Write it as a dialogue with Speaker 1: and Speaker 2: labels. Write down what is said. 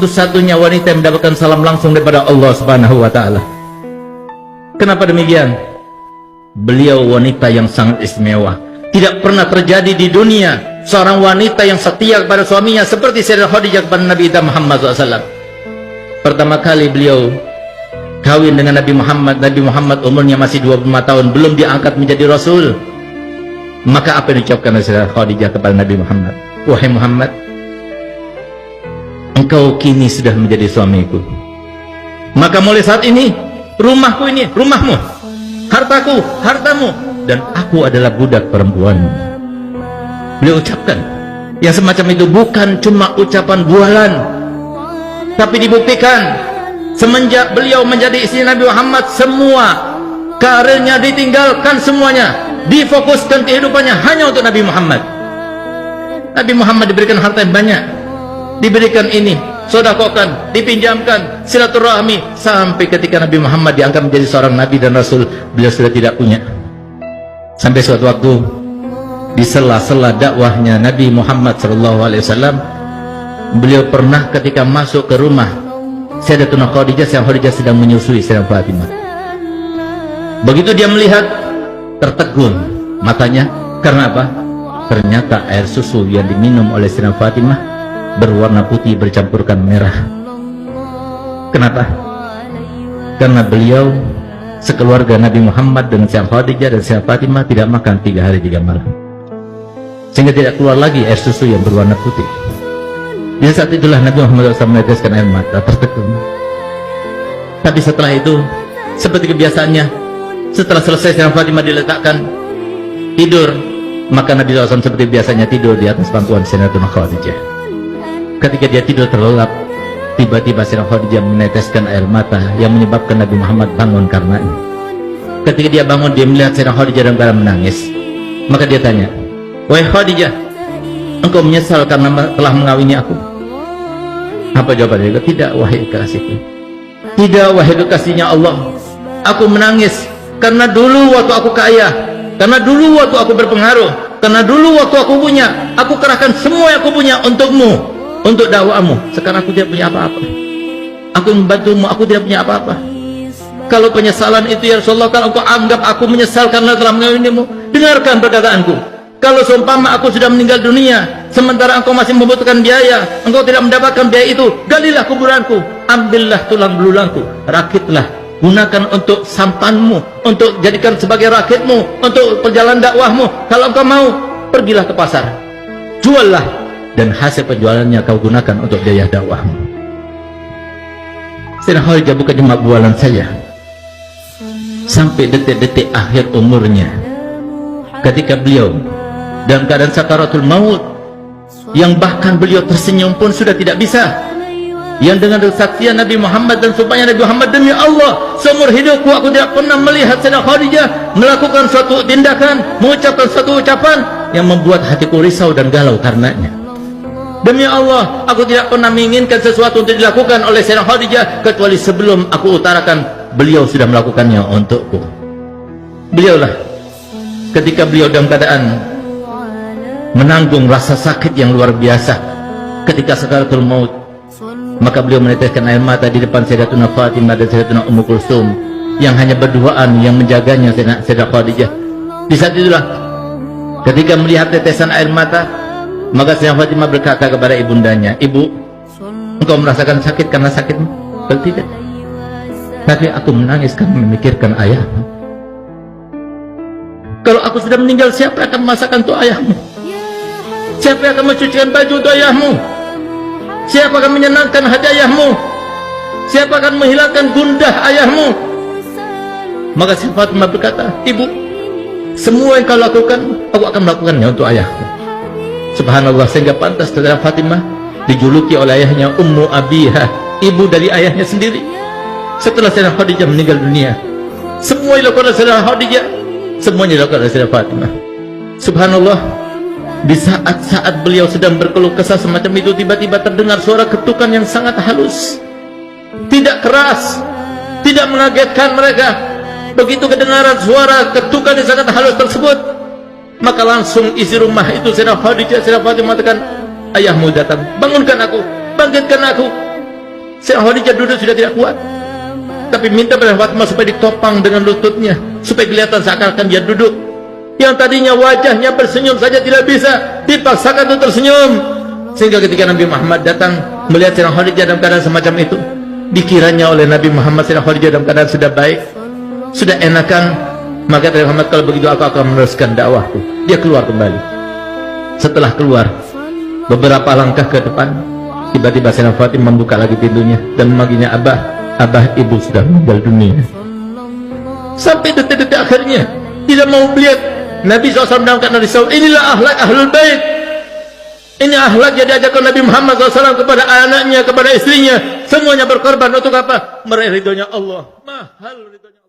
Speaker 1: satu-satunya wanita yang mendapatkan salam langsung daripada Allah Subhanahu wa taala. Kenapa demikian? Beliau wanita yang sangat istimewa. Tidak pernah terjadi di dunia seorang wanita yang setia kepada suaminya seperti Sayyidah Khadijah kepada Nabi Muhammad SAW. Pertama kali beliau kawin dengan Nabi Muhammad umurnya masih 25 tahun, belum diangkat menjadi Rasul. Maka apa yang diucapkan oleh Sayyidah Khadijah kepada Nabi Muhammad? Wahai Muhammad, engkau kini sudah menjadi suamiku. Maka mulai saat ini, rumahku ini rumahmu, hartaku hartamu, dan aku adalah budak perempuanmu. Beliau ucapkan yang semacam itu bukan cuma ucapan bualan, tapi dibuktikan semenjak beliau menjadi istri Nabi Muhammad, semua karirnya ditinggalkan, semuanya difokuskan kehidupannya hanya untuk Nabi Muhammad. Nabi Muhammad diberikan harta yang banyak, diberikan ini, sodakokan, dipinjamkan, silaturahmi, sampai ketika Nabi Muhammad diangkat menjadi seorang Nabi dan Rasul, beliau sudah tidak punya. Sampai suatu waktu di sela-sela dakwahnya Nabi Muhammad SAW, beliau pernah ketika masuk ke rumah Sayyidatuna Khadijah, Sayyidah Khadijah sedang menyusui Sayyidah Fatimah. Begitu dia melihat, tertegun matanya. Karena apa? Ternyata air susu yang diminum oleh Sayyidah Fatimah berwarna putih bercampurkan merah. Kenapa? Karena beliau sekeluarga Nabi Muhammad dengan Sayyidah Khadijah dan Sayyidah Fatimah tidak makan 3 hari 3 malam, sehingga tidak keluar lagi air susu yang berwarna putih. Di saat itulah Nabi Muhammad SAW meneteskan air mata, tertegun. Tapi setelah itu, seperti kebiasaannya, setelah selesai Sayyidah Fatimah diletakkan tidur, maka Nabi SAW seperti biasanya tidur di atas pangkuan Sayyidatuna Khadijah. Ketika dia tidur terlelap, tiba-tiba Sayyidah Khadijah meneteskan air mata yang menyebabkan Nabi Muhammad bangun karenanya. Ketika dia bangun, dia melihat Sayyidah Khadijah dalam keadaan menangis. Maka dia tanya, "Wahai Khadijah, engkau menyesal karena telah mengawini aku?" Apa jawabannya? "Tidak, wahai kekasihku. Tidak, wahai kekasihnya Allah. Aku menangis karena dulu waktu aku kaya, karena dulu waktu aku berpengaruh, karena dulu waktu aku punya, aku kerahkan semua yang aku punya untukmu, untuk dakwamu. Sekarang aku tidak punya apa-apa. Aku membantumu, aku tidak punya apa-apa. Kalau penyesalan itu ya Rasulullah, kalau engkau anggap aku menyesal karena telah mengawinimu, dengarkan perkataanku. Kalau seumpama aku sudah meninggal dunia, sementara engkau masih membutuhkan biaya, engkau tidak mendapatkan biaya itu, galilah kuburanku, ambillah tulang belulangku, rakitlah, gunakan untuk sampanmu, untuk jadikan sebagai rakitmu, untuk perjalanan dakwahmu. Kalau engkau mau, pergilah ke pasar, juallah, dan hasil penjualannya kau gunakan untuk biaya dakwahmu." Sayyidah Khadijah bukan cuma bualan saja. Sampai detik-detik akhir umurnya, ketika beliau dalam keadaan sakaratul maut, yang bahkan beliau tersenyum pun sudah tidak bisa, yang dengan kesaksian Nabi Muhammad dan sumpahnya Nabi Muhammad, "Demi Allah, seumur hidupku aku tidak pernah melihat Sayyidah Khadijah melakukan suatu tindakan, mengucapkan suatu ucapan yang membuat hatiku risau dan galau karenanya. Demi Allah, aku tidak pernah menginginkan sesuatu untuk dilakukan oleh Sayyidah Khadijah kecuali sebelum aku utarakan, beliau sudah melakukannya untukku." Beliaulah ketika beliau dalam keadaan menanggung rasa sakit yang luar biasa ketika sakaratul maut, maka beliau meneteskan air mata di depan Sayyidatuna Fatimah dan Sayyidatuna Ummu Kulsum yang hanya berduaan yang menjaganya Sayyidah Khadijah. Di saat itulah ketika melihat tetesan air mata, maka Sayyidah Fatimah berkata kepada ibundanya, "Ibu, engkau merasakan sakit karena sakitmu?" "Kalau tidak, tapi aku menangis karena memikirkan ayahmu. Kalau aku sudah meninggal, siapa yang akan memasakkan untuk ayahmu? Siapa yang akan mencucikan baju untuk ayahmu? Siapa akan menyenangkan hati ayahmu? Siapa akan menghilangkan gundah ayahmu?" Maka Sayyidah Fatimah berkata, "Ibu, semua yang kau lakukan, aku akan melakukannya untuk ayahku." Subhanallah, sehingga pantas Sayyidah Fatimah dijuluki oleh ayahnya Ummu Abiha, ibu dari ayahnya sendiri. Setelah Sayyidah Khadijah meninggal dunia, semua yang dilakukan oleh Sayyidah Khadijah, semuanya dilakukan oleh Sayyidah Fatimah. Subhanallah, di saat-saat beliau sedang berkeluh kesah semacam itu, tiba-tiba terdengar suara ketukan yang sangat halus, tidak keras, tidak mengagetkan mereka. Begitu kedengaran suara ketukan yang sangat halus tersebut, maka langsung isi rumah itu Sayyidah Khadijah, Sayyidah Fatimah mengatakan, "Ayahmu datang, bangunkan aku, bangkitkan aku." Sayyidah Khadijah duduk sudah tidak kuat, tapi minta pada Fatimah supaya ditopang dengan lututnya, supaya kelihatan seakan-akan dia duduk. Yang tadinya wajahnya bersenyum saja tidak bisa, dipaksakan untuk tersenyum. Sehingga ketika Nabi Muhammad datang melihat Sayyidah Khadijah dalam keadaan semacam itu, dikiranya oleh Nabi Muhammad Sayyidah Khadijah dalam keadaan sudah baik, sudah enakan. Maka Nabi Muhammad, kalau begitu aku akan meneruskan dakwahku. Dia keluar kembali. Setelah keluar beberapa langkah ke depan, tiba-tiba Sayyidah Fatimah membuka lagi pintunya dan memanggilnya, Abah, Abah, ibu sudah meninggal dunia. Sampai detik-detik akhirnya tidak mau melihat Nabi SAW dalam keadaan risau. Inilah akhlak ahlul bait. Ini akhlak yang diajarkan Nabi Muhammad SAW kepada anaknya, kepada istrinya. Semuanya berkorban untuk apa? Meraih ridhonya Allah. Mahal ridhonya.